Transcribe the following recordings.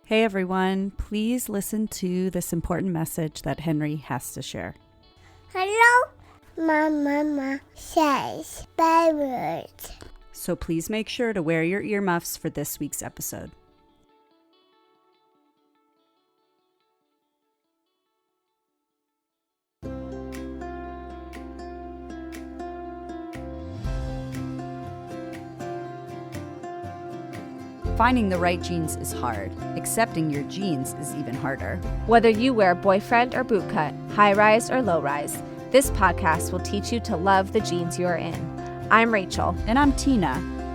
Hey everyone, please listen to this important message that Henry has to share. Hello, my mama says bad words. So please make sure to wear your earmuffs for this week's episode. Finding the right jeans is hard. Accepting your jeans is even harder. Whether you wear boyfriend or bootcut, high-rise or low-rise, this podcast will teach you to love the jeans you're in. I'm Rachel. And I'm Tina,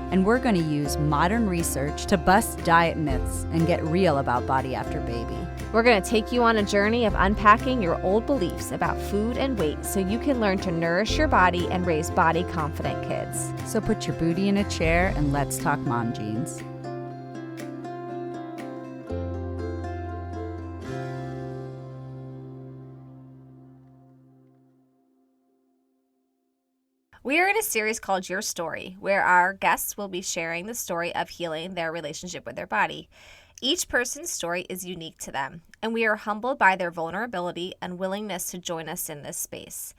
and we're going to use modern research to bust diet myths and get real about body after baby. We're going to take you on a journey of unpacking your old beliefs about food and weight so you can learn to nourish your body and raise body-confident kids. So put your booty in a chair and let's talk mom jeans. We are in a series called Your Story, where our guests will be sharing the story of healing their relationship with their body. Each person's story is unique to them, and we are humbled by their vulnerability and willingness to join us in this space.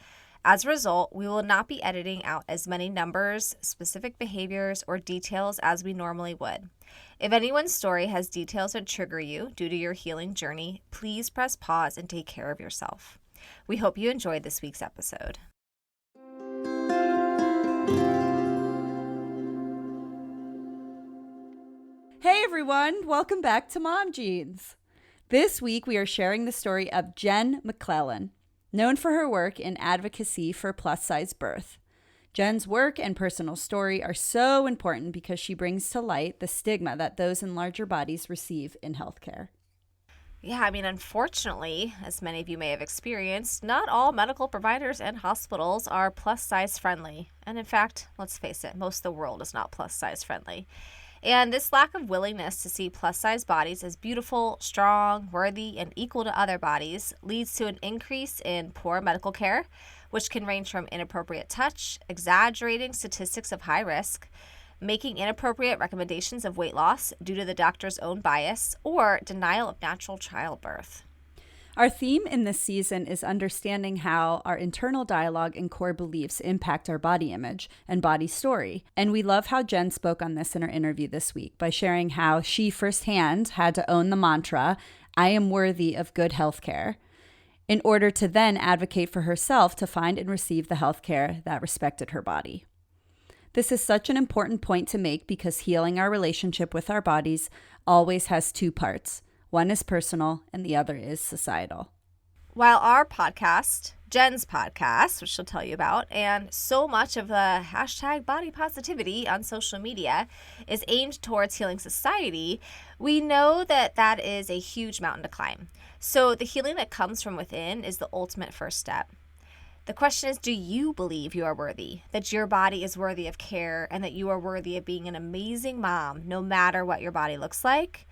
As a result, we will not be editing out as many numbers, specific behaviors, or details as we normally would. If anyone's story has details that trigger you due to your healing journey, please press pause and take care of yourself. We hope you enjoyed this week's episode. Hey everyone, welcome back to Mom Jeans. This week we are sharing the story of Jen McLellan, known for her work in advocacy for plus-size birth. Jen's work and personal story are so important because she brings to light the stigma that those in larger bodies receive in healthcare. Yeah, unfortunately, as many of you may have experienced, not all medical providers and hospitals are plus-size friendly. And in fact, let's face it, most of the world is not plus-size friendly. And this lack of willingness to see plus-size bodies as beautiful, strong, worthy, and equal to other bodies leads to an increase in poor medical care, which can range from inappropriate touch, exaggerating statistics of high risk, making inappropriate recommendations of weight loss due to the doctor's own bias, or denial of natural childbirth. Our theme in this season is understanding how our internal dialogue and core beliefs impact our body image and body story. And we love how Jen spoke on this in her interview this week by sharing how she firsthand had to own the mantra, "I am worthy of good health care," in order to then advocate for herself to find and receive the health care that respected her body. This is such an important point to make because healing our relationship with our bodies always has two parts. One is personal and the other is societal. While our podcast, Jen's podcast, which she'll tell you about, and so much of the hashtag body positivity on social media is aimed towards healing society, we know that that is a huge mountain to climb. So the healing that comes from within is the ultimate first step. The question is, do you believe you are worthy, that your body is worthy of care, and that you are worthy of being an amazing mom, no matter what your body looks like?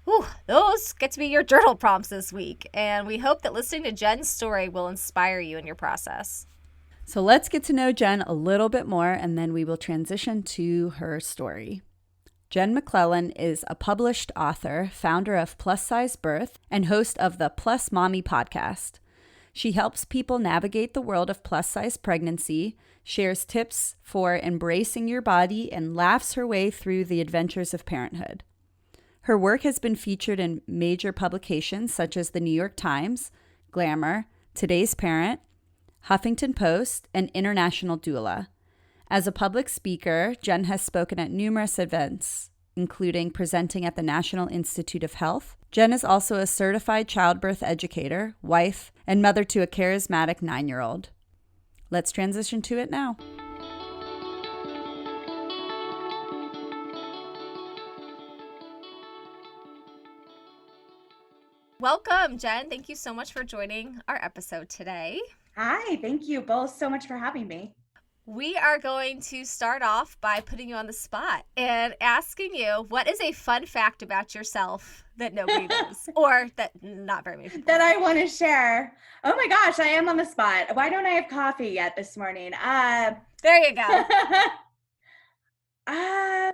Whew, those get to be your journal prompts this week, and we hope that listening to Jen's story will inspire you in your process. So let's get to know Jen a little bit more, and then we will transition to her story. Jen McLellan is a published author, founder of Plus Size Birth, and host of the Plus Mommy podcast. She helps people navigate the world of plus-size pregnancy, shares tips for embracing your body, and laughs her way through the adventures of parenthood. Her work has been featured in major publications such as the New York Times, Glamour, Today's Parent, Huffington Post, and International Doula. As a public speaker, Jen has spoken at numerous events, including presenting at the National Institute of Health. Jen is also a certified childbirth educator, wife, and mother to a charismatic 9-year-old. Let's transition to it now. Welcome, Jen. Thank you so much for joining our episode today. Hi, thank you both so much for having me. We are going to start off by putting you on the spot and asking you, what is a fun fact about yourself that nobody knows, or that not very many people that I want to share? Oh my gosh, I am on the spot. Why don't I have coffee yet this morning? There you go. A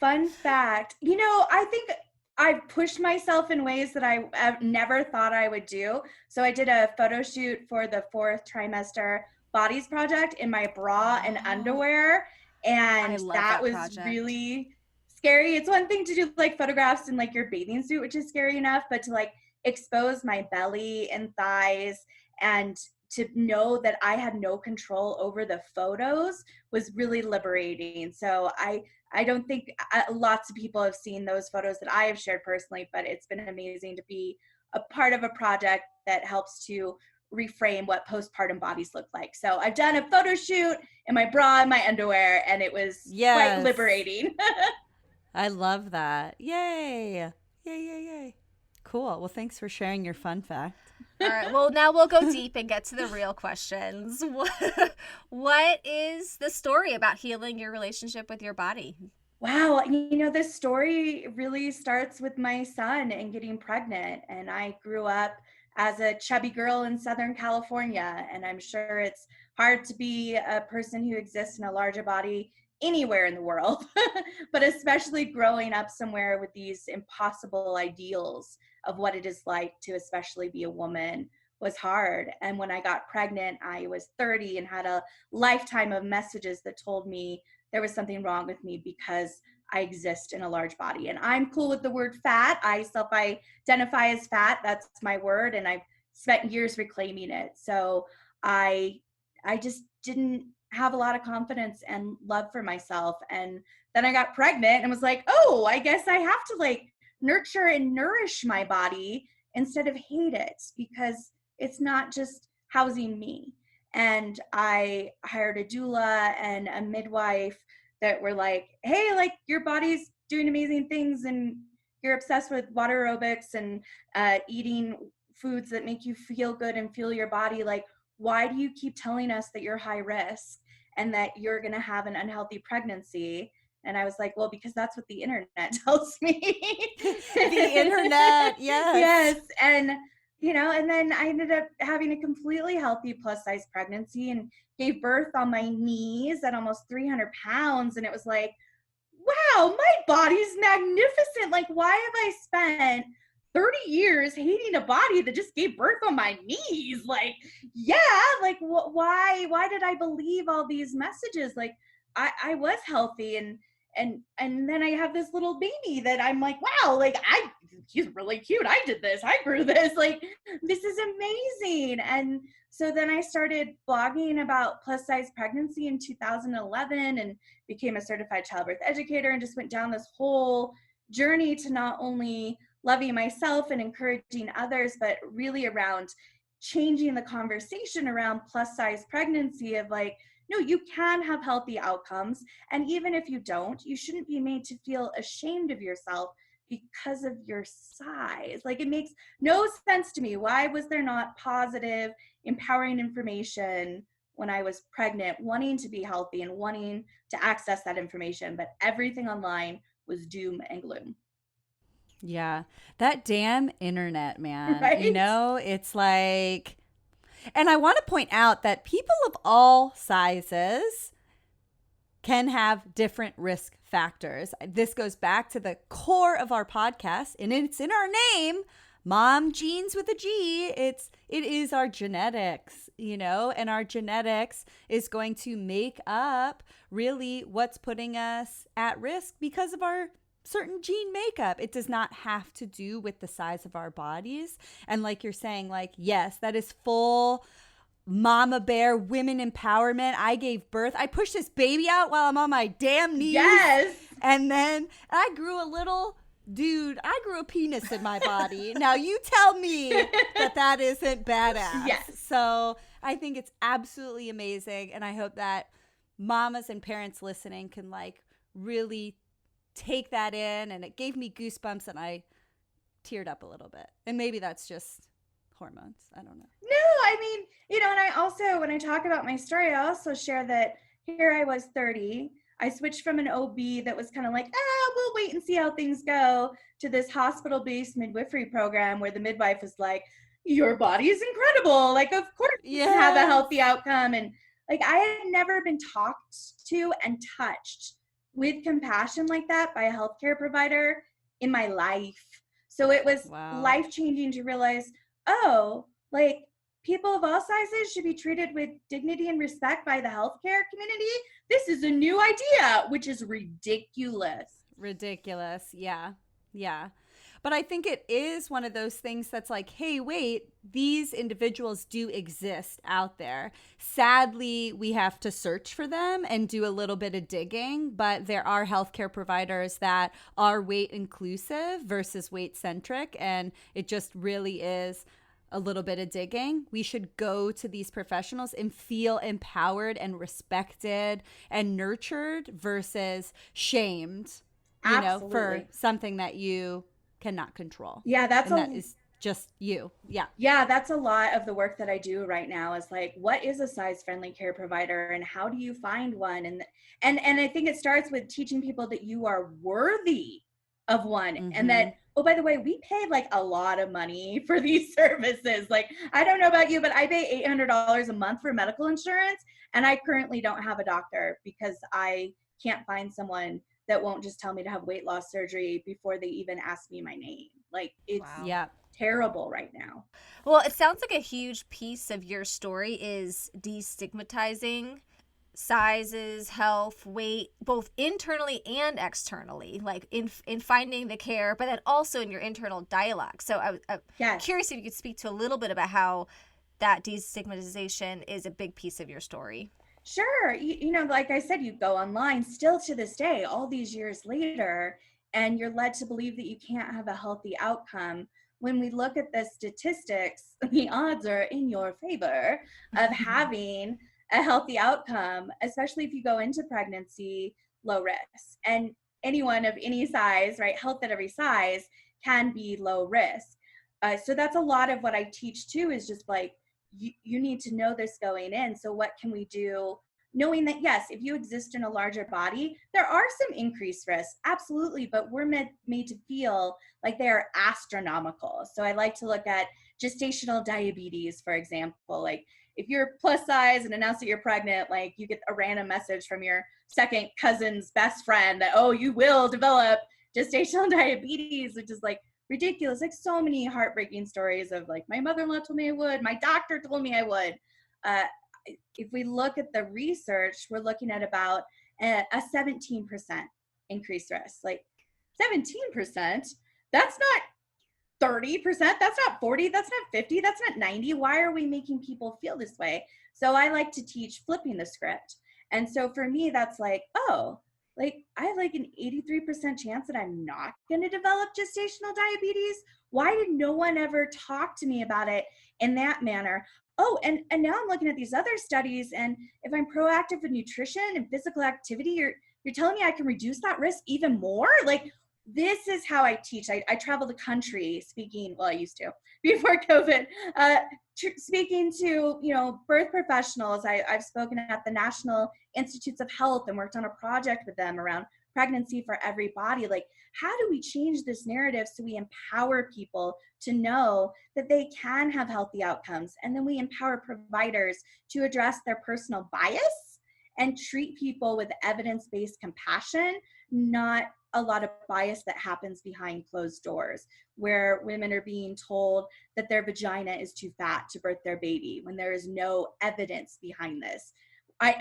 fun fact. I think I've pushed myself in ways that I never thought I would do. So I did a photo shoot for the 4th trimester Bodies Project in my bra and underwear. I And love that that was project. really scary. It's one thing to do like photographs in like your bathing suit, which is scary enough, but to like expose my belly and thighs and to know that I had no control over the photos was really liberating. So I don't think lots of people have seen those photos that I have shared personally, but it's been amazing to be a part of a project that helps to reframe what postpartum bodies look like. So I've done a photo shoot in my bra and my underwear, and it was quite Yes. liberating. I love that. Yay. Yay, yay, yay. Cool. Well, thanks for sharing your fun fact. All right. Well, now we'll go deep and get to the real questions. What is the story about healing your relationship with your body? Wow, this story really starts with my son and getting pregnant. And I grew up as a chubby girl in Southern California. And I'm sure it's hard to be a person who exists in a larger body anywhere in the world, but especially growing up somewhere with these impossible ideals of what it is like to especially be a woman was hard. And when I got pregnant, I was 30 and had a lifetime of messages that told me there was something wrong with me because I exist in a large body. And I'm cool with the word fat. I self-identify as fat. That's my word. And I've spent years reclaiming it. So I just didn't have a lot of confidence and love for myself. And then I got pregnant and was like, oh, I guess I have to like nurture and nourish my body instead of hate it, because it's not just housing me. And I hired a doula and a midwife that were like, hey, like your body's doing amazing things and you're obsessed with water aerobics and eating foods that make you feel good and fuel your body. Like, why do you keep telling us that you're high risk and that you're going to have an unhealthy pregnancy? And I was like, well, because that's what the internet tells me. The internet, yes. Yes. And and then I ended up having a completely healthy plus size pregnancy and gave birth on my knees at almost 300 pounds. And it was like, wow, my body's magnificent. Like, why have I spent 30 years hating a body that just gave birth on my knees? Like, yeah, like why did I believe all these messages? Like, I was healthy and then I have this little baby that I'm like, wow, like she's really cute. I did this. I grew this. Like, this is amazing. And so then I started blogging about plus size pregnancy in 2011 and became a certified childbirth educator and just went down this whole journey to not only loving myself and encouraging others, but really around changing the conversation around plus size pregnancy of like, no, you can have healthy outcomes. And even if you don't, you shouldn't be made to feel ashamed of yourself because of your size. Like, it makes no sense to me. Why was there not positive, empowering information when I was pregnant, wanting to be healthy and wanting to access that information? But everything online was doom and gloom. Yeah. That damn internet, man. Right? It's like, and I want to point out that people of all sizes can have different risk factors. This goes back to the core of our podcast, and it's in our name, Mom Genes with a G. It is our genetics, and our genetics is going to make up really what's putting us at risk because of our certain gene makeup. It does not have to do with the size of our bodies. And like you're saying, like, yes, that is full mama bear women empowerment. I gave birth. I pushed this baby out while I'm on my damn knees. Yes. And then I grew I grew a penis in my body. Now you tell me that isn't badass. Yes. So I think it's absolutely amazing. And I hope that mamas and parents listening can like really take that in. And it gave me goosebumps and I teared up a little bit. And maybe that's just hormones. I don't know. No, I mean, and I also, when I talk about my story, I also share that here I was 30. I switched from an OB that was kind of like, we'll wait and see how things go, to this hospital-based midwifery program where the midwife was like, your body is incredible. Like, of course you can have a healthy outcome. And like, I had never been talked to and touched with compassion like that by a healthcare provider in my life. So it was life changing to realize, oh, like people of all sizes should be treated with dignity and respect by the healthcare community. This is a new idea, which is ridiculous. Ridiculous. Yeah. Yeah. But I think it is one of those things that's like, hey, wait, these individuals do exist out there. Sadly, we have to search for them and do a little bit of digging, but there are healthcare providers that are weight inclusive versus weight centric. And it just really is a little bit of digging. We should go to these professionals and feel empowered and respected and nurtured versus shamed, you know, for something that you cannot control. Yeah, that is just you. Yeah, that's a lot of the work that I do right now is like, what is a size friendly care provider and how do you find one? And I think it starts with teaching people that you are worthy of one. Mm-hmm. And that, oh, by the way, we pay like a lot of money for these services. Like, I don't know about you, but I pay $800 a month for medical insurance. And I currently don't have a doctor because I can't find someone that won't just tell me to have weight loss surgery before they even ask me my name. Like, it's terrible right now. Well, it sounds like a huge piece of your story is destigmatizing sizes, health, weight, both internally and externally, like in finding the care, but then also in your internal dialogue. So I'm curious if you could speak to a little bit about how that destigmatization is a big piece of your story. Sure. You know, like I said, you go online still to this day, all these years later, and you're led to believe that you can't have a healthy outcome. When we look at the statistics, the odds are in your favor of having a healthy outcome, especially if you go into pregnancy low risk. And anyone of any size, right, health at every size can be low risk. So that's a lot of what I teach too, is just like, you need to know this going in. So what can we do? Knowing that, yes, if you exist in a larger body, there are some increased risks, absolutely, but we're made to feel like they are astronomical. So I like to look at gestational diabetes, for example. Like if you're plus size and announce that you're pregnant, like you get a random message from your second cousin's best friend that, oh, you will develop gestational diabetes, which is like ridiculous. Like so many heartbreaking stories of like, my mother-in-law told me I would, my doctor told me I would. If we look at the research, we're looking at about a 17% increased risk. Like 17%, that's not 30%, that's not 40, that's not 50, that's not 90. Why are we making people feel this way? So I like to teach flipping the script. And so for me, that's like, oh, like I have like an 83% chance that I'm not going to develop gestational diabetes. Why did no one ever talk to me about it in that manner? Oh, and now I'm looking at these other studies, and if I'm proactive with nutrition and physical activity, you're telling me I can reduce that risk even more? Like, this is how I teach. I travel the country speaking, well, I used to before COVID, speaking to, you know, birth professionals. I've spoken at the National Institutes of Health and worked on a project with them around pregnancy for every body. Like, how do we change this narrative so we empower people to know that they can have healthy outcomes? And then we empower providers to address their personal bias and treat people with evidence-based compassion, not a lot of bias that happens behind closed doors, where women are being told that their vagina is too fat to birth their baby when there is no evidence behind this.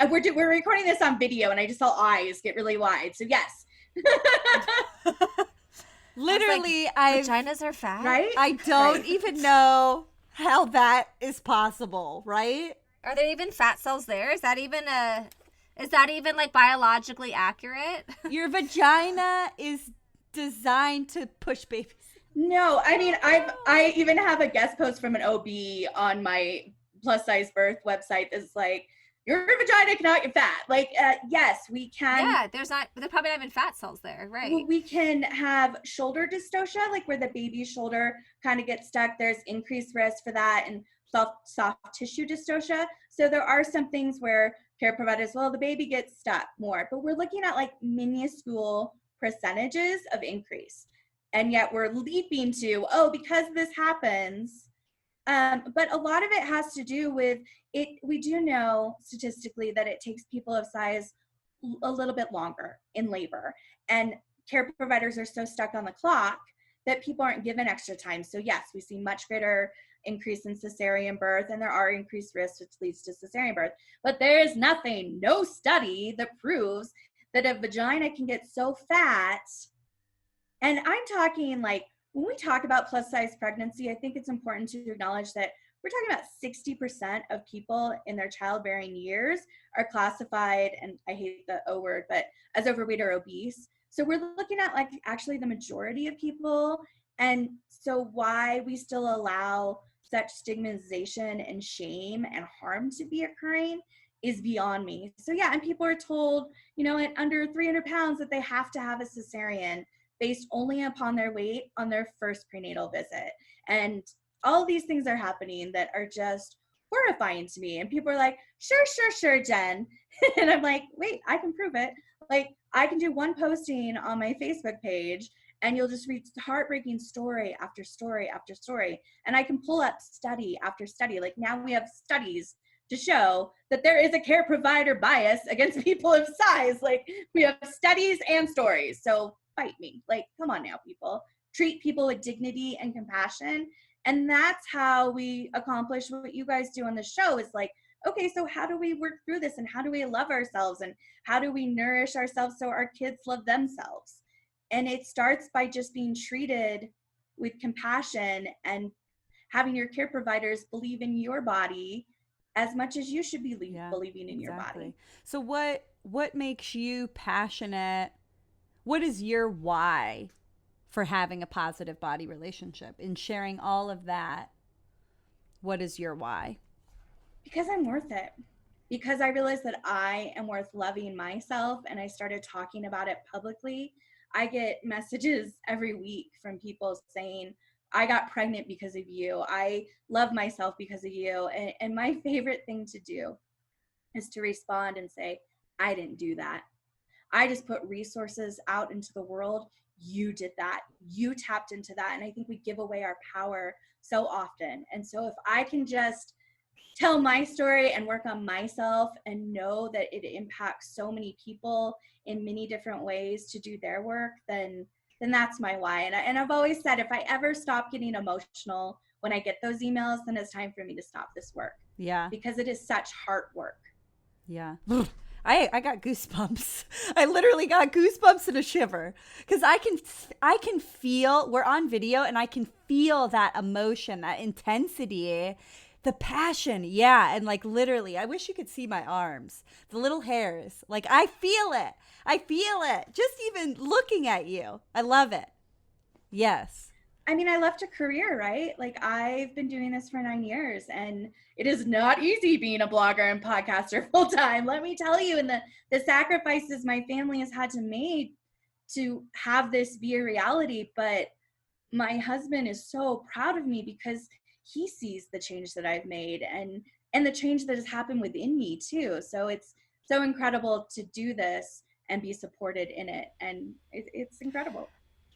We're recording this on video, and I just saw eyes get really wide. So yes. Literally, vaginas are fat, right? I don't even know how that is possible, right? Are there even fat cells there? Is that even like biologically accurate? Your vagina is designed to push babies. No, I mean, I even have a guest post from an OB on my plus size birth website that's like, your vagina cannot get fat. Like, yes, we can. Yeah, there's probably not even fat cells there, right? We can have shoulder dystocia, like where the baby's shoulder kind of gets stuck. There's increased risk for that, and soft tissue dystocia. So there are some things where care providers, well, the baby gets stuck more, but we're looking at like minuscule percentages of increase. And yet we're leaping to, oh, because this happens. But a lot of it has to do with it. We do know statistically that it takes people of size a little bit longer in labor. And care providers are so stuck on the clock that people aren't given extra time. So yes, we see much greater increase in cesarean birth, and there are increased risks which leads to cesarean birth. But there is nothing, no study that proves that a vagina can get so fat. And I'm talking like, when we talk about plus size pregnancy, I think it's important to acknowledge that we're talking about 60% of people in their childbearing years are classified, and I hate the O word, but as overweight or obese. So we're looking at like actually the majority of people. And so why we still allow such stigmatization and shame and harm to be occurring is beyond me. So yeah, and people are told, you know, at under 300 pounds that they have to have a cesarean based only upon their weight on their first prenatal visit. And all these things are happening that are just horrifying to me. And people are like, sure, Jen. And I'm like, wait, I can prove it. Like, I can do one posting on my Facebook page and you'll just read heartbreaking story after story after story. And I can pull up study after study. Like, now we have studies to show that there is a care provider bias against people of size. Like, we have studies and stories. So fight me. Like, come on now, people. Treat people with dignity and compassion. And that's how we accomplish what you guys do on the show, is like, okay, so how do we work through this, and how do we love ourselves, and how do we nourish ourselves so our kids love themselves? And it starts by just being treated with compassion and having your care providers believe in your body as much as you should be believing in your body. So what makes you passionate? What is your why for having a positive body relationship and sharing all of that? What is your why? Because I'm worth it. Because I realized that I am worth loving myself, and I started talking about it publicly. I get messages every week from people saying, I got pregnant because of you. I love myself because of you. And my favorite thing to do is to respond and say, I didn't do that. I just put resources out into the world. You did that. You tapped into that. And I think we give away our power so often. And so if I can just tell my story and work on myself and know that it impacts so many people in many different ways to do their work, then that's my why. And I've always said, if I ever stop getting emotional when I get those emails, then it's time for me to stop this work. Yeah. Because it is such hard work. Yeah. I got goosebumps. I literally got goosebumps and a shiver, because I can feel, we're on video and I can feel that emotion, that intensity, the passion. Yeah. And like, literally, I wish you could see my arms, the little hairs. Like, I feel it. I feel it. Just even looking at you. I love it. Yes. I mean, I left a career, right? Like, I've been doing this for 9 years, and it is not easy being a blogger and podcaster full time. Let me tell you, and the sacrifices my family has had to make to have this be a reality. But my husband is so proud of me because he sees the change that I've made, and the change that has happened within me too. So it's so incredible to do this and be supported in it. And it's incredible.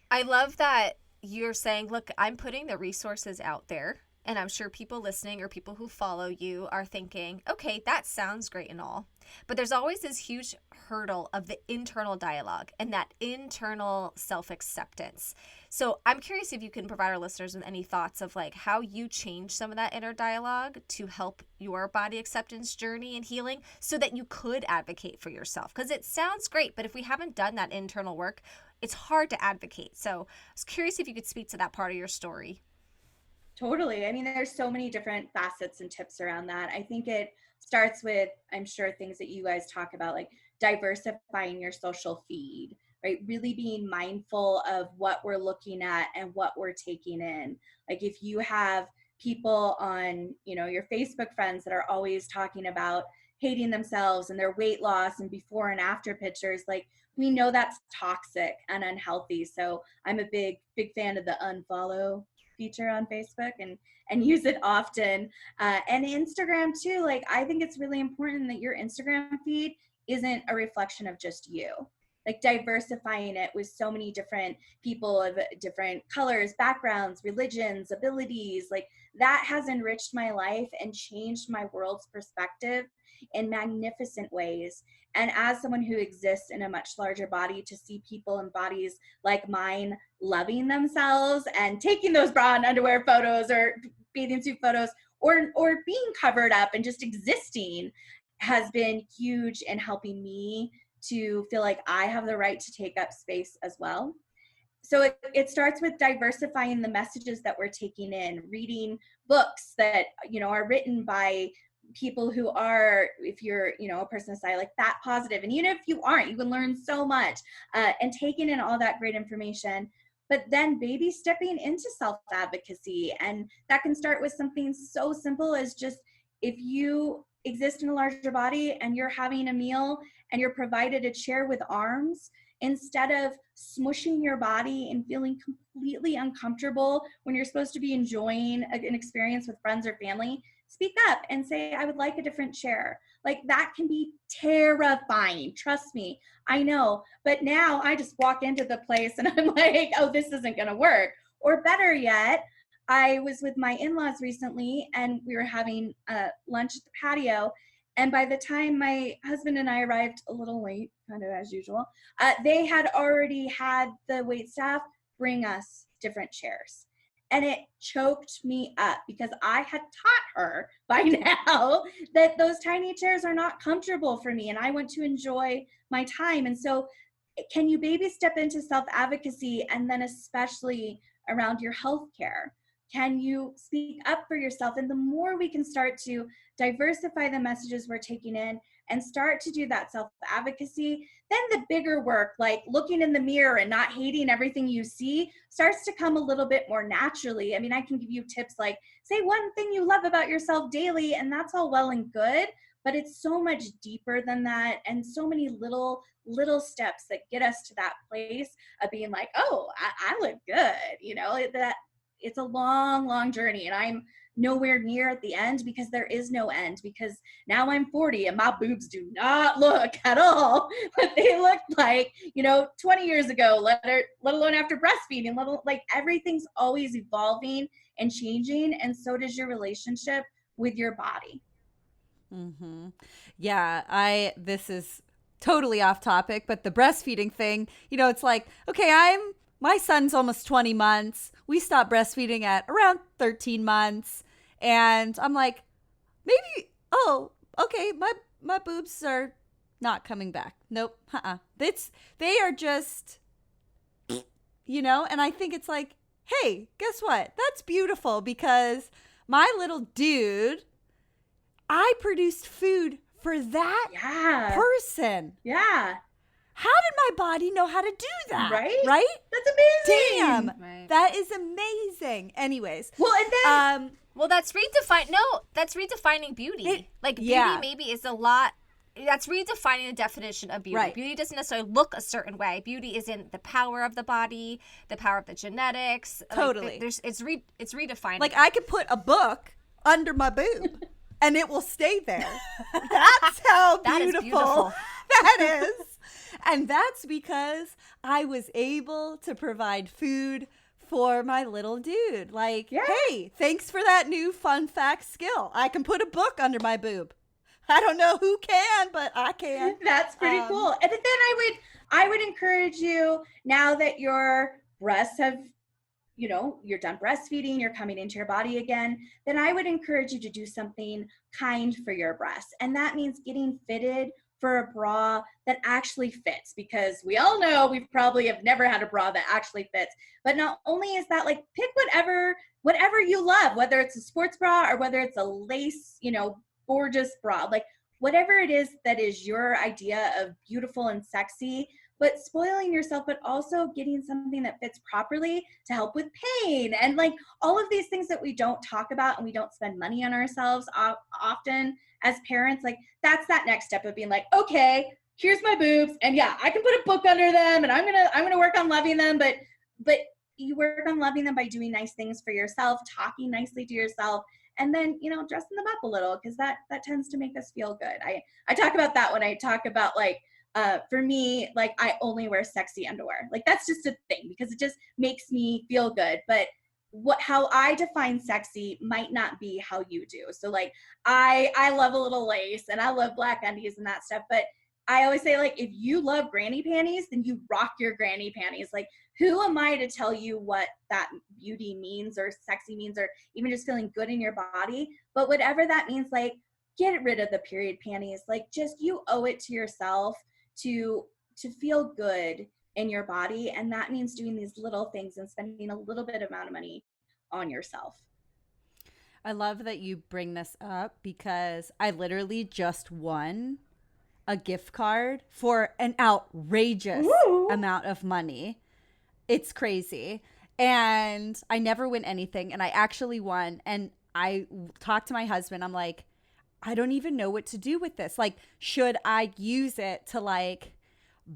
I love that you're saying, look, I'm putting the resources out there, and I'm sure people listening or people who follow you are thinking, okay, that sounds great and all, but there's always this huge hurdle of the internal dialogue and that internal self-acceptance. So I'm curious if you can provide our listeners with any thoughts of like how you change some of that inner dialogue to help your body acceptance journey and healing so that you could advocate for yourself. Because it sounds great, but if we haven't done that internal work, it's hard to advocate. So I was curious if you could speak to that part of your story. Totally. I mean, there's so many different facets and tips around that. I think it starts with, I'm sure, things that you guys talk about, like diversifying your social feed, right? Really being mindful of what we're looking at and what we're taking in. Like, if you have people on, you know, your Facebook friends that are always talking about hating themselves and their weight loss and before and after pictures, like, we know that's toxic and unhealthy. So I'm a big fan of the unfollow feature on Facebook and use it often. And Instagram too. Like, I think it's really important that your Instagram feed isn't a reflection of just you. like diversifying it with so many different people of different colors, backgrounds, religions, abilities, like that has enriched my life and changed my world's perspective in magnificent ways. And as someone who exists in a much larger body, to see people in bodies like mine loving themselves and taking those bra and underwear photos or bathing suit photos, or being covered up and just existing, has been huge in helping me to feel like I have the right to take up space as well. So it starts with diversifying the messages that we're taking in, reading books that, you know, are written by people who are, if you're, you know, a person aside, like that positive. And even if you aren't, you can learn so much, and taking in all that great information. But then baby stepping into self-advocacy. And that can start with something so simple as just, if you exist in a larger body and you're having a meal and you're provided a chair with arms, instead of smushing your body and feeling completely uncomfortable when you're supposed to be enjoying an experience with friends or family, speak up and say, I would like a different chair. Like that can be terrifying. Trust me, I know. But now I just walk into the place and I'm like, oh, this isn't going to work. Or better yet, I was with my in-laws recently and we were having lunch at the patio. And by the time my husband and I arrived a little late, kind of as usual, they had already had the wait staff bring us different chairs. And it choked me up because I had taught her by now that those tiny chairs are not comfortable for me and I want to enjoy my time. And so can you baby step into self-advocacy, and then especially around your health care? Can you speak up for yourself? And the more we can start to diversify the messages we're taking in and start to do that self-advocacy, then the bigger work, like looking in the mirror and not hating everything you see, starts to come a little bit more naturally. I mean, I can give you tips like, say one thing you love about yourself daily, and that's all well and good, but it's so much deeper than that, and so many little steps that get us to that place of being like, oh, I look good, you know, that it's a long journey, and I'm nowhere near at the end, because there is no end, because now I'm 40 and my boobs do not look at all what they looked like, you know, 20 years ago, let alone after breastfeeding, like everything's always evolving and changing, and so does your relationship with your body. Mm-hmm. Yeah, this is totally off topic, but the breastfeeding thing, you know, it's like, okay, my son's almost 20 months. We stopped breastfeeding at around 13 months. And I'm like, maybe, oh, okay, my boobs are not coming back. Nope. They are just, you know, and I think it's like, hey, guess what? That's beautiful, because my little dude, I produced food for that person. Yeah. How did my body know how to do that? Right? Right? That's amazing. Damn. Right. That is amazing. Anyways. Well, and then Well, that's redefining beauty. Beauty maybe is a lot. That's redefining the definition of beauty. Right. Beauty doesn't necessarily look a certain way. Beauty is in the power of the body, the power of the genetics. Totally. It's redefining. Like, I could put a book under my boob and it will stay there. That's how beautiful that is. And that's because I was able to provide food for my little dude. Like, hey, thanks for that new fun fact skill. I can put a book under my boob. I don't know who can, but I can. That's pretty cool. And then I would encourage you, now that your breasts have, you know, you're done breastfeeding, you're coming into your body again, then I would encourage you to do something kind for your breasts. And that means getting fitted for a bra that actually fits, because we all know we probably have never had a bra that actually fits. But not only is that, like, pick whatever you love, whether it's a sports bra or whether it's a lace, you know, gorgeous bra, like whatever it is that is your idea of beautiful and sexy, but spoiling yourself, but also getting something that fits properly to help with pain, and like all of these things that we don't talk about, and we don't spend money on ourselves often as parents. Like, that's that next step of being like, okay, here's my boobs, and yeah, I can put a book under them, and I'm gonna work on loving them, but you work on loving them by doing nice things for yourself, talking nicely to yourself, and then, you know, dressing them up a little, because that tends to make us feel good. I talk about that when I talk about, like, For me, like I only wear sexy underwear. Like that's just a thing because it just makes me feel good. But how I define sexy might not be how you do. So like I love a little lace and I love black undies and that stuff, but I always say, like, if you love granny panties, then you rock your granny panties. Like, who am I to tell you what that beauty means or sexy means or even just feeling good in your body? But whatever that means, like, get rid of the period panties. Like, just you owe it to yourself to feel good in your body, and that means doing these little things and spending a little bit amount of money on yourself. I love that you bring this up because I literally just won a gift card for an outrageous amount of money. It's crazy. And I never win anything. And I actually won. And I talked to my husband. I'm like, I don't even know what to do with this. Like, should I use it to like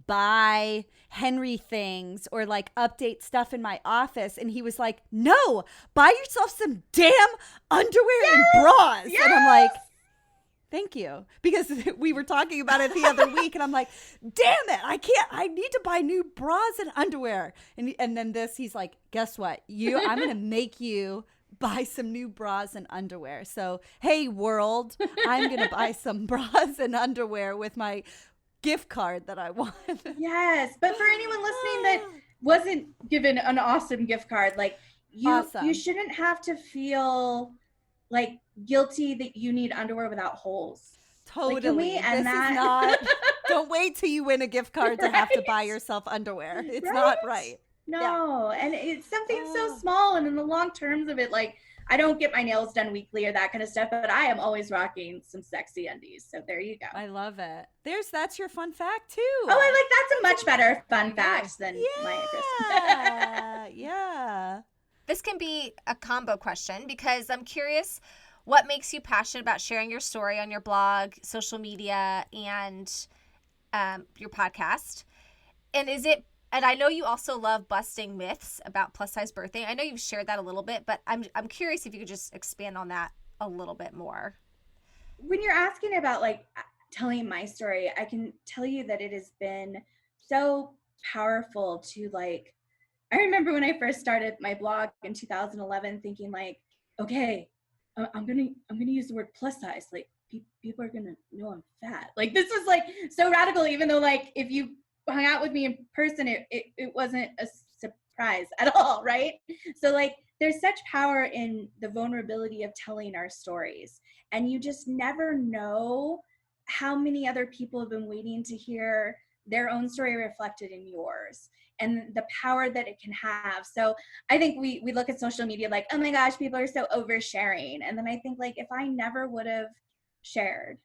buy Henry things or like update stuff in my office? And he was like, no, buy yourself some damn underwear and bras. Yes! And I'm like, thank you. Because we were talking about it the other week and I'm like, damn it, I need to buy new bras and underwear. And then he's like, guess what? I'm going to make you buy some new bras and underwear. So, hey world, I'm going to buy some bras and underwear with my gift card that I won. Yes. But for anyone listening that wasn't given an awesome gift card, like you shouldn't have to feel like guilty that you need underwear without holes. Totally. Like, can we end that? Is not, don't wait till you win a gift card to have to buy yourself underwear. It's not right. No. Yeah. And it's something so small, and in the long terms of it, like I don't get my nails done weekly or that kind of stuff, but I am always rocking some sexy undies. So there you go. I love it. That's your fun fact too. Oh, that's a much better fun fact than my Chris. Yeah. This can be a combo question because I'm curious what makes you passionate about sharing your story on your blog, social media, and your podcast. And I know you also love busting myths about plus size birthing. I know you've shared that a little bit, but I'm curious if you could just expand on that a little bit more. When you're asking about like telling my story, I can tell you that it has been so powerful to like, I remember when I first started my blog in 2011 thinking like, okay, I'm going to use the word plus size. Like people are going to know I'm fat. Like this is like so radical, even though like if you hung out with me in person, it wasn't a surprise at all. Right. So like there's such power in the vulnerability of telling our stories, and you just never know how many other people have been waiting to hear their own story reflected in yours and the power that it can have. So I think we look at social media like, oh my gosh, people are so oversharing. And then I think like, if I never would have shared,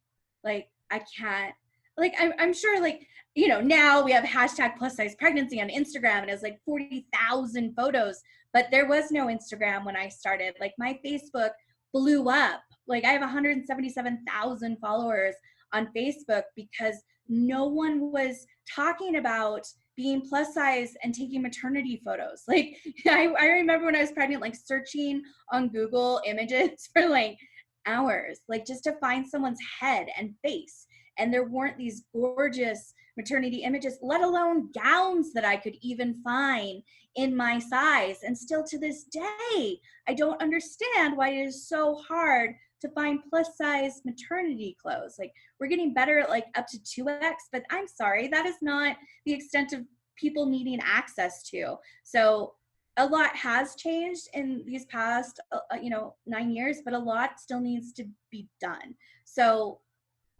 like I can't, like I'm sure like, you know, now we have hashtag plus size pregnancy on Instagram and it's like 40,000 photos, but there was no Instagram when I started. Like my Facebook blew up. Like I have 177,000 followers on Facebook because no one was talking about being plus size and taking maternity photos. Like I remember when I was pregnant, like searching on Google images for like hours, like just to find someone's head and face. And there weren't these gorgeous maternity images, let alone gowns that I could even find in my size. And still to this day, I don't understand why it is so hard to find plus size maternity clothes. Like we're getting better at like up to 2X, but I'm sorry, that is not the extent of people needing access to. So a lot has changed in these past, 9 years, but a lot still needs to be done. So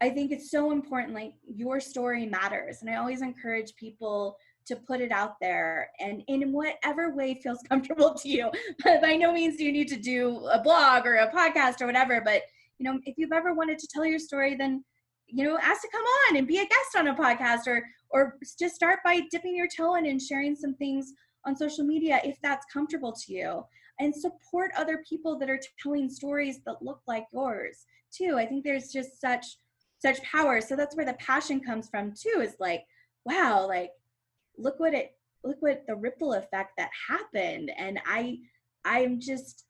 I think it's so important, like your story matters. And I always encourage people to put it out there and in whatever way feels comfortable to you. But by no means do you need to do a blog or a podcast or whatever. But, you know, if you've ever wanted to tell your story, then, you know, ask to come on and be a guest on a podcast or just start by dipping your toe in and sharing some things on social media if that's comfortable to you, and support other people that are telling stories that look like yours too. I think there's just such power. So that's where the passion comes from too, is like, wow, like look what the ripple effect that happened. And I'm just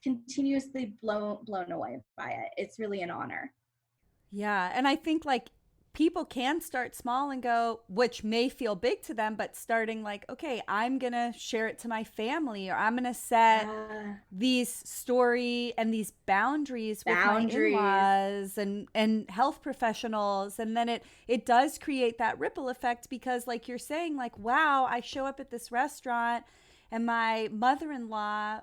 continuously blown away by it. It's really an honor. Yeah. And I think like people can start small and go, which may feel big to them, but starting like, okay, I'm going to share it to my family, or I'm going to set these story and these boundaries with my in-laws and health professionals. And then it does create that ripple effect, because like you're saying, like, wow, I show up at this restaurant and my mother-in-law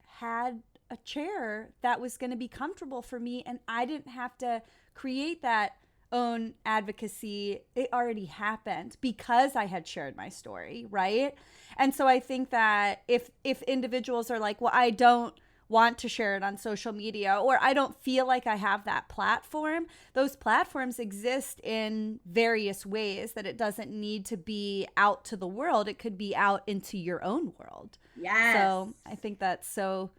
had a chair that was going to be comfortable for me, and I didn't have to create that own advocacy. It already happened because I had shared my story, right? And so I think that if individuals are like, well, I don't want to share it on social media, or I don't feel like I have that platform, those platforms exist in various ways, that it doesn't need to be out to the world. It could be out into your own world. Yes. So I think that's so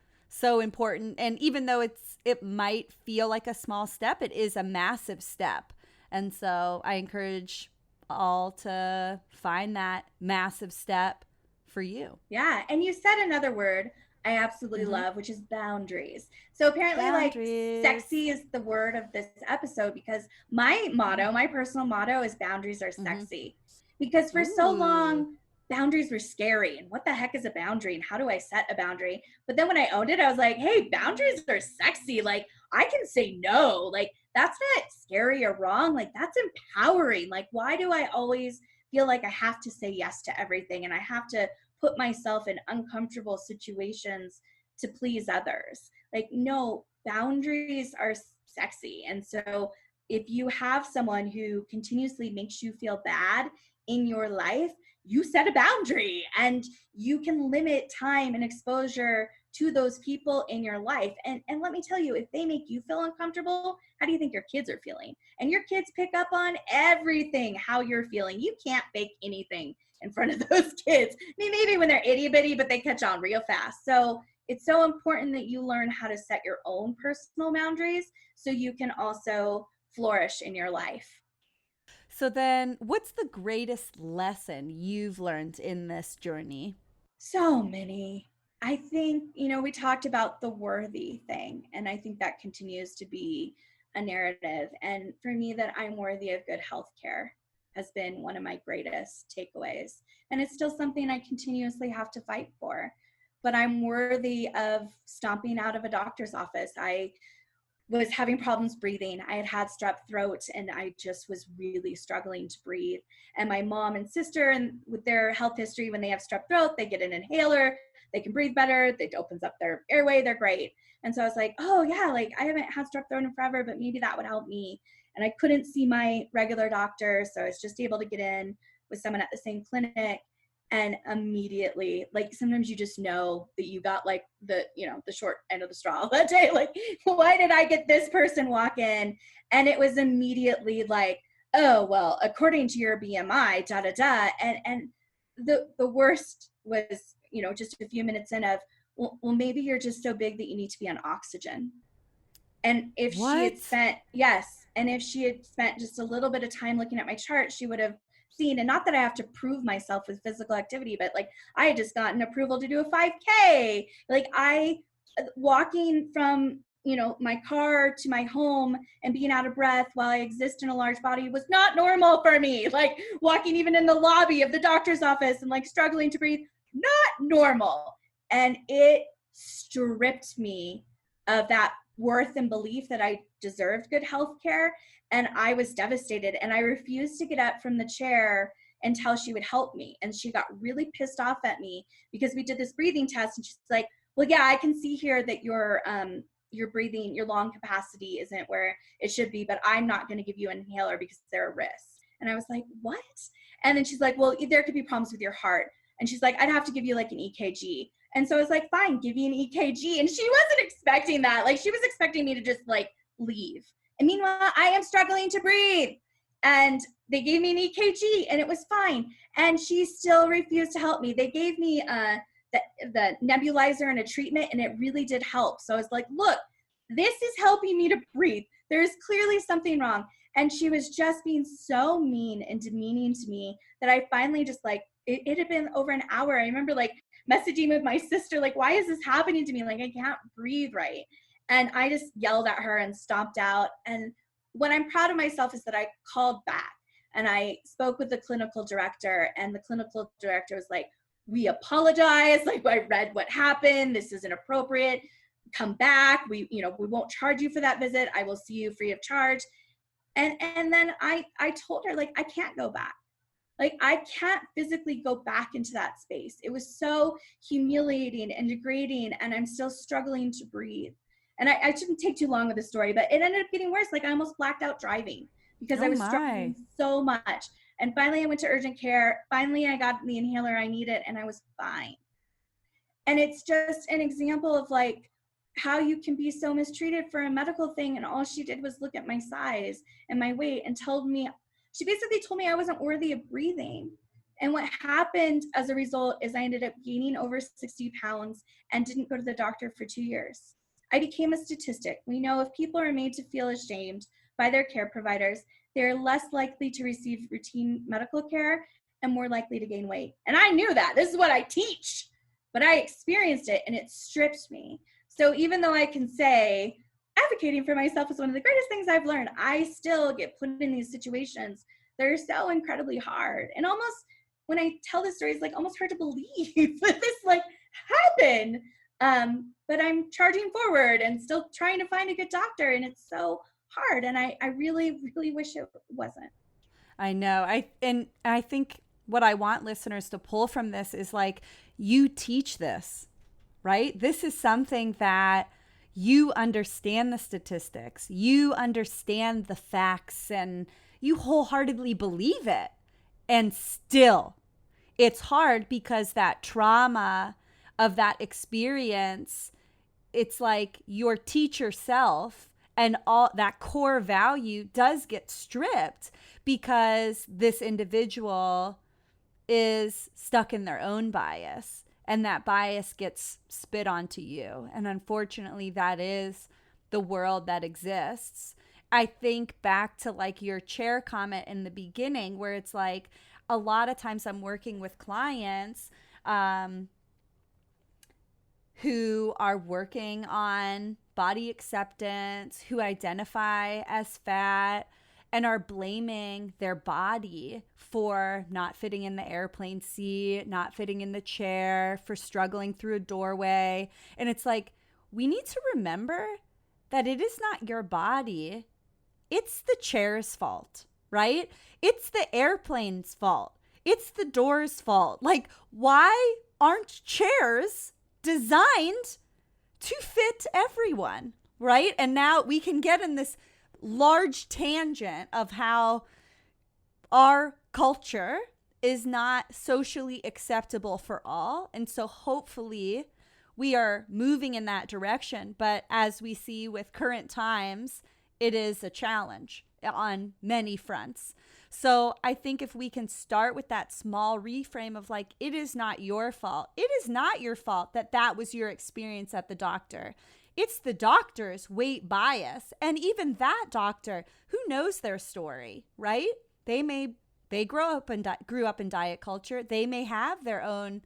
important. And even though it might feel like a small step, it is a massive step. And so I encourage all to find that massive step for you. Yeah. And you said another word I absolutely love, which is boundaries. So apparently, Boundaries. like, sexy is the word of this episode, because my motto, my personal motto is boundaries are sexy. Because for so long, boundaries were scary. And what the heck is a boundary? And how do I set a boundary? But then when I owned it, I was like, hey, boundaries are sexy. Like, I can say no. Like, that's not scary or wrong. Like, that's empowering. Like, why do I always feel like I have to say yes to everything, and I have to put myself in uncomfortable situations to please others? Like, no, boundaries are sexy. And so if you have someone who continuously makes you feel bad in your life, you set a boundary, and you can limit time and exposure to those people in your life. And let me tell you, if they make you feel uncomfortable, how do you think your kids are feeling? And your kids pick up on everything, how you're feeling. You can't fake anything in front of those kids. I mean, maybe when they're itty bitty, but they catch on real fast. So it's so important that you learn how to set your own personal boundaries so you can also flourish in your life. So then, what's the greatest lesson you've learned in this journey? So many. I think, we talked about the worthy thing, and I think that continues to be a narrative. And for me, that I'm worthy of good health care has been one of my greatest takeaways. And it's still something I continuously have to fight for. But I'm worthy of stomping out of a doctor's office. I was having problems breathing. I had strep throat, and I just was really struggling to breathe. And my mom and sister, and with their health history, when they have strep throat, they get an inhaler, they can breathe better, it opens up their airway, they're great. And so I was like, oh yeah, like, I haven't had strep throat in forever, but maybe that would help me. And I couldn't see my regular doctor, so I was just able to get in with someone at the same clinic. And immediately, like, sometimes you just know that you got like the short end of the straw that day. Like, why did I get this person walk in? And it was immediately like, oh, well, according to your BMI, da da da. And the worst was, just a few minutes in of, well, maybe you're just so big that you need to be on oxygen. And if she had spent, and if she had spent just a little bit of time looking at my chart, she would have seen, and not that I have to prove myself with physical activity, but like, I had just gotten approval to do a 5K. Like, I walking from my car to my home and being out of breath while I exist in a large body was not normal for me. Like, walking even in the lobby of the doctor's office and like struggling to breathe, not normal. And it stripped me of that worth and belief that I deserved good health care. And I was devastated, and I refused to get up from the chair until she would help me. And she got really pissed off at me because we did this breathing test, and she's like, well, yeah, I can see here that your breathing, your lung capacity isn't where it should be, but I'm not going to give you an inhaler because they're a risk. And I was like, what? And then she's like, well, there could be problems with your heart. And she's like, I'd have to give you like an EKG. And so I was like, fine, give me an EKG. And she wasn't expecting that. Like, she was expecting me to just like leave. And meanwhile, I am struggling to breathe. And they gave me an EKG, and it was fine. And she still refused to help me. They gave me the nebulizer and a treatment, and it really did help. So I was like, look, this is helping me to breathe. There's clearly something wrong. And she was just being so mean and demeaning to me that I finally just like, it had been over an hour. I remember like messaging with my sister, like, why is this happening to me? Like, I can't breathe right. And I just yelled at her and stomped out. And what I'm proud of myself is that I called back and I spoke with the clinical director, and the clinical director was like, we apologize. Like, I read what happened. This is inappropriate. Come back. We won't charge you for that visit. I will see you free of charge. And then I told her, like, I can't go back. Like, I can't physically go back into that space. It was so humiliating and degrading, and I'm still struggling to breathe. And I shouldn't take too long with the story, but it ended up getting worse. Like, I almost blacked out driving because I was struggling so much. And finally I went to urgent care. Finally I got the inhaler I needed, and I was fine. And it's just an example of like how you can be so mistreated for a medical thing. And all she did was look at my size and my weight and she basically told me I wasn't worthy of breathing. And what happened as a result is I ended up gaining over 60 pounds and didn't go to the doctor for 2 years. I became a statistic. We know if people are made to feel ashamed by their care providers, they're less likely to receive routine medical care and more likely to gain weight. And I knew that. This is what I teach. But I experienced it, and it stripped me. So even though I can say advocating for myself is one of the greatest things I've learned, I still get put in these situations that are so incredibly hard. And almost when I tell this story, it's like almost hard to believe that this like happened. But I'm charging forward and still trying to find a good doctor, and it's so hard. And I really, really wish it wasn't. I know. I think what I want listeners to pull from this is like, you teach this, right? This is something that you understand the statistics, you understand the facts, and you wholeheartedly believe it. And still, it's hard because that trauma of that experience, it's like your teacher self and all that core value does get stripped because this individual is stuck in their own bias, and that bias gets spit onto you. And unfortunately, that is the world that exists. I think back to like your chair comment in the beginning, where it's like a lot of times I'm working with clients who are working on body acceptance, who identify as fat, and are blaming their body for not fitting in the airplane seat, not fitting in the chair, for struggling through a doorway. And it's like, we need to remember that it is not your body. It's the chair's fault, right? It's the airplane's fault. It's the door's fault. Like, why aren't chairs designed to fit everyone, right? And now we can get in this large tangent of how our culture is not socially acceptable for all. And so hopefully we are moving in that direction. But as we see with current times, it is a challenge on many fronts. So I think if we can start with that small reframe of like, it is not your fault. It is not your fault that that was your experience at the doctor. It's the doctor's weight bias. And even that doctor, who knows their story, right? They grew up in diet culture. They may have their own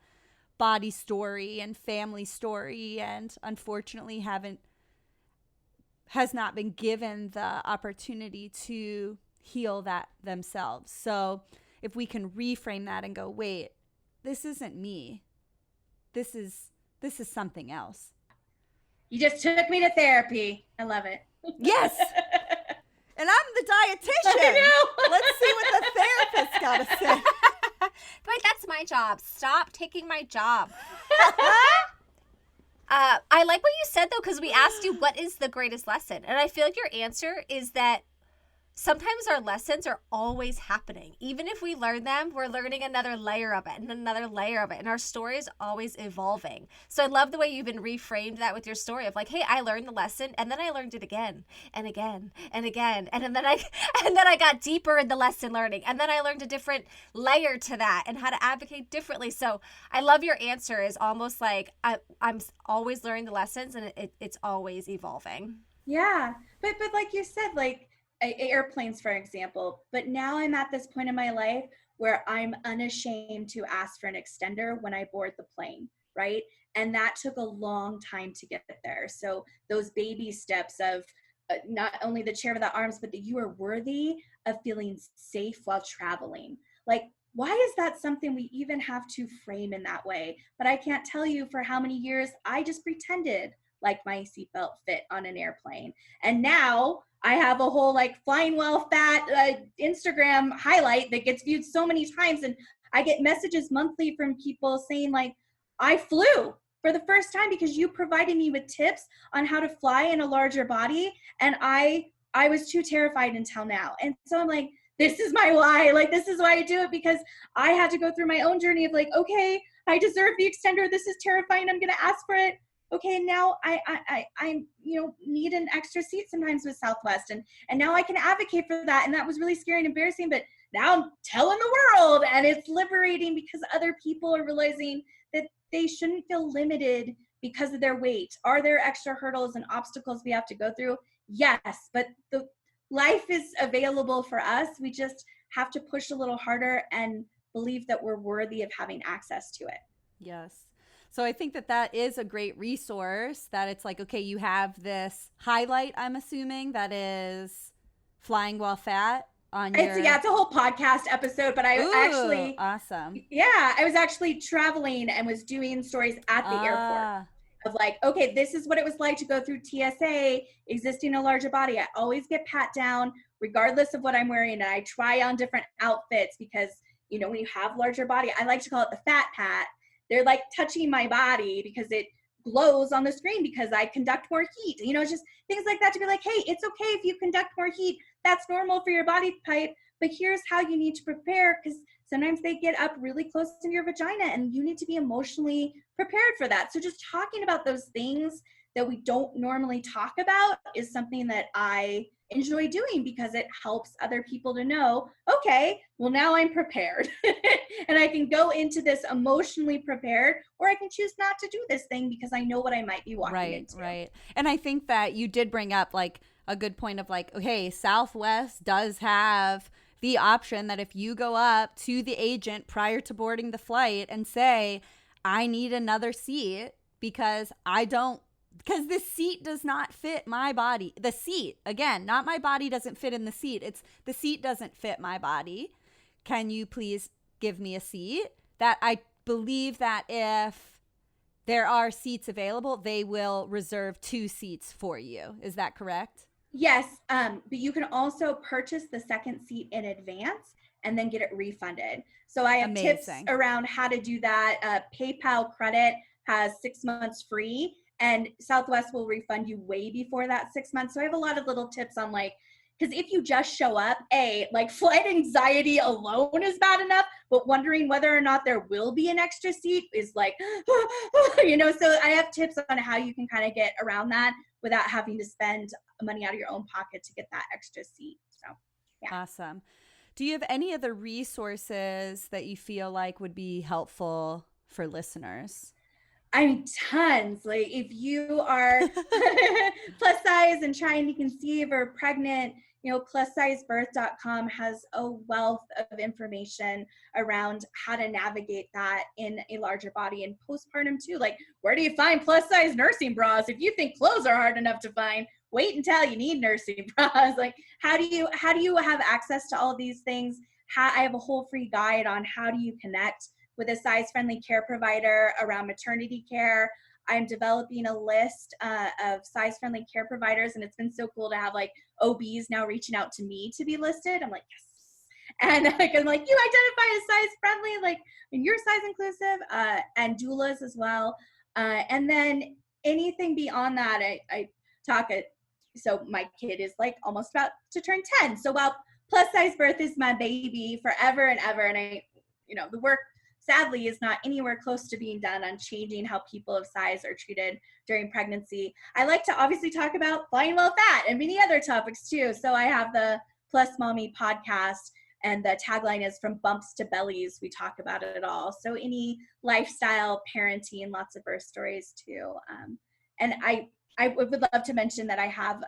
body story and family story, and unfortunately has not been given the opportunity to heal that themselves. So if we can reframe that and go, wait, this isn't me. This is something else. You just took me to therapy. I love it. Yes. And I'm the dietitian. I know. Let's see what the therapist got to say. But that's my job. Stop taking my job. I like what you said, though, because we asked you, what is the greatest lesson? And I feel like your answer is that sometimes our lessons are always happening. Even if we learn them, we're learning another layer of it and another layer of it. And our story is always evolving. So I love the way you've been reframed that with your story of like, hey, I learned the lesson and then I learned it again and again and again. And then I got deeper in the lesson learning. And then I learned a different layer to that and how to advocate differently. So I love your answer is almost like I'm always learning the lessons and it's always evolving. Yeah. But like you said, like, airplanes, for example, but now I'm at this point in my life where I'm unashamed to ask for an extender when I board the plane, right? And that took a long time to get there. So those baby steps of not only the chair without arms, but that you are worthy of feeling safe while traveling. Like, why is that something we even have to frame in that way? But I can't tell you for how many years I just pretended like my seatbelt fit on an airplane. And now I have a whole like flying well fat Instagram highlight that gets viewed so many times. And I get messages monthly from people saying like, I flew for the first time because you provided me with tips on how to fly in a larger body. And I was too terrified until now. And so I'm like, this is my why. Like, this is why I do it, because I had to go through my own journey of like, okay, I deserve the extender. This is terrifying. I'm going to ask for it. Okay, now I need an extra seat sometimes with Southwest, and now I can advocate for that. And that was really scary and embarrassing, but now I'm telling the world, and it's liberating because other people are realizing that they shouldn't feel limited because of their weight. Are there extra hurdles and obstacles we have to go through? Yes, but the life is available for us. We just have to push a little harder and believe that we're worthy of having access to it. Yes. So I think that is a great resource, that it's like, okay, you have this highlight, I'm assuming, that is flying while fat on your... It's a whole podcast episode, but I awesome. Yeah, I was actually traveling and was doing stories at the airport of like, okay, this is what it was like to go through TSA, existing in a larger body. I always get pat down regardless of what I'm wearing, and I try on different outfits because, you know, when you have larger body, I like to call it the fat pat. They're like touching my body because it glows on the screen because I conduct more heat. You know, it's just things like that to be like, hey, it's okay if you conduct more heat. That's normal for your body type, but here's how you need to prepare, because sometimes they get up really close to your vagina and you need to be emotionally prepared for that. So just talking about those things that we don't normally talk about is something that I enjoy doing because it helps other people to know, okay, well, now I'm prepared and I can go into this emotionally prepared, or I can choose not to do this thing because I know what I might be walking into. Right. And I think that you did bring up like a good point of like, okay, Southwest does have the option that if you go up to the agent prior to boarding the flight and say, I need another seat because this seat does not fit my body. The seat, again, not my body doesn't fit in the seat. It's the seat doesn't fit my body. Can you please give me a seat? That I believe that if there are seats available, they will reserve 2 seats for you. Is that correct? Yes, but you can also purchase the second seat in advance and then get it refunded. So I have tips around how to do that. PayPal credit has 6 months free, and Southwest will refund you way before that 6 months. So I have a lot of little tips on like, because if you just show up, like flight anxiety alone is bad enough, but wondering whether or not there will be an extra seat is like, you know, so I have tips on how you can kind of get around that without having to spend money out of your own pocket to get that extra seat. So, yeah. Awesome. Do you have any other resources that you feel like would be helpful for listeners? I mean, tons. Like if you are plus size and trying to conceive or pregnant, you know, plussizebirth.com has a wealth of information around how to navigate that in a larger body and postpartum too. Like, where do you find plus size nursing bras? If you think clothes are hard enough to find, wait until you need nursing bras. Like, how do you have access to all these things? I have a whole free guide on how do you connect with a size-friendly care provider around maternity care. I'm developing a list of size-friendly care providers, and it's been so cool to have like OBs now reaching out to me to be listed. I'm like, yes. And like, I'm like, you identify as size-friendly, like, and you're size inclusive, and doulas as well. And then anything beyond that, I talk it. So my kid is like almost about to turn 10. So while plus size birth is my baby forever and ever, and I, you know, the work sadly is not anywhere close to being done on changing how people of size are treated during pregnancy. I like to obviously talk about flying well fat and many other topics too. So I have the Plus Mommy podcast, and the tagline is from bumps to bellies. We talk about it all. So any lifestyle, parenting, lots of birth stories too. And I would love to mention that I have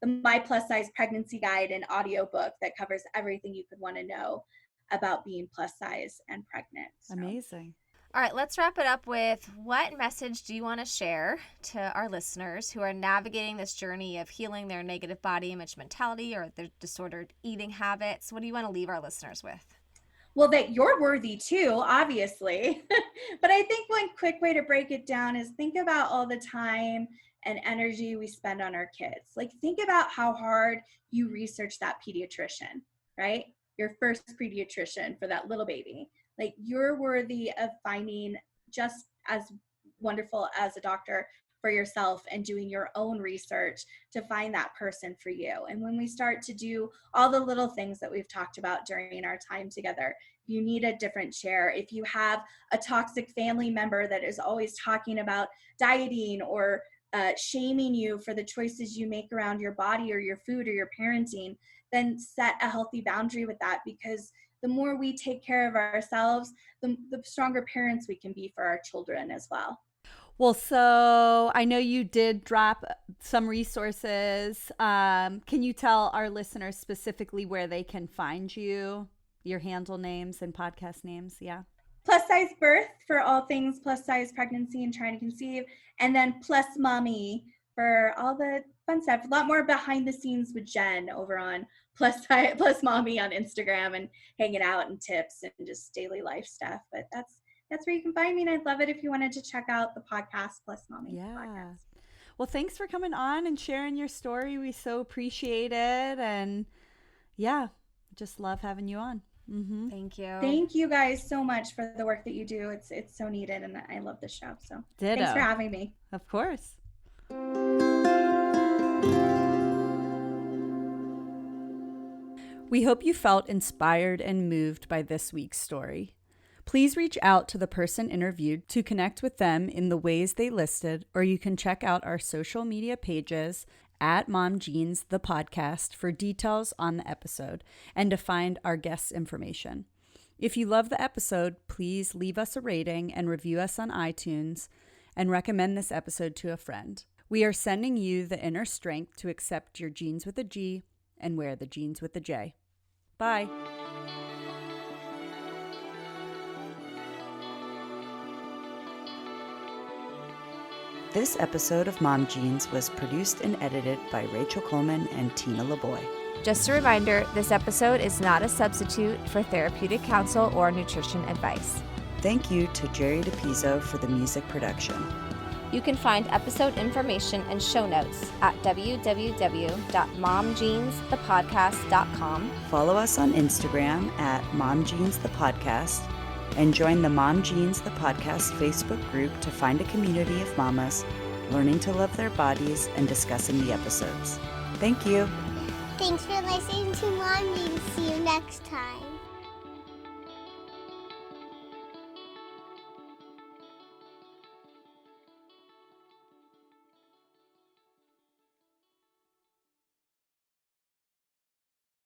the My Plus Size Pregnancy Guide and audiobook that covers everything you could want to know about being plus size and pregnant. So. Amazing. All right, let's wrap it up with what message do you want to share to our listeners who are navigating this journey of healing their negative body image mentality or their disordered eating habits? What do you want to leave our listeners with? Well, that you're worthy too, obviously. But I think one quick way to break it down is think about all the time and energy we spend on our kids. Like, think about how hard you research that pediatrician, right? Your first pediatrician for that little baby. Like, you're worthy of finding just as wonderful as a doctor for yourself and doing your own research to find that person for you. And when we start to do all the little things that we've talked about during our time together, you need a different chair. If you have a toxic family member that is always talking about dieting or shaming you for the choices you make around your body or your food or your parenting, then set a healthy boundary with that, because the more we take care of ourselves, the stronger parents we can be for our children as well. Well, so I know you did drop some resources. Can you tell our listeners specifically where they can find you, your handle names and podcast names? Yeah. Plus Size Birth for all things plus size pregnancy and trying to conceive, and then Plus Mommy for all the fun stuff. A lot more behind the scenes with Jen over on Plus Mommy on Instagram, and hanging out and tips and just daily life stuff. But that's where you can find me, and I'd love it if you wanted to check out the podcast Plus Mommy podcast. Well, thanks for coming on and sharing your story. We so appreciate it, and yeah, just love having you on. Mm-hmm. Thank you. Thank you guys so much for the work that you do. It's so needed, and I love the show. So Thanks for having me. Of course. We hope you felt inspired and moved by this week's story. Please reach out to the person interviewed to connect with them in the ways they listed, or you can check out our social media pages at Mom Jeans, the podcast, for details on the episode and to find our guests' information. If you love the episode, please leave us a rating and review us on iTunes and recommend this episode to a friend. We are sending you the inner strength to accept your jeans with a G and wear the jeans with a J. Bye. This episode of Mom Jeans was produced and edited by Rachel Coleman and Tina LeBoy. Just a reminder, this episode is not a substitute for therapeutic counsel or nutrition advice. Thank you to Jerry DePizzo for the music production. You can find episode information and show notes at www.momjeansthepodcast.com. Follow us on Instagram at Mom Jeans the Podcast, and join the Mom Jeans the Podcast Facebook group to find a community of mamas learning to love their bodies and discussing the episodes. Thank you. Thanks for listening to Mom Jeans. See you next time.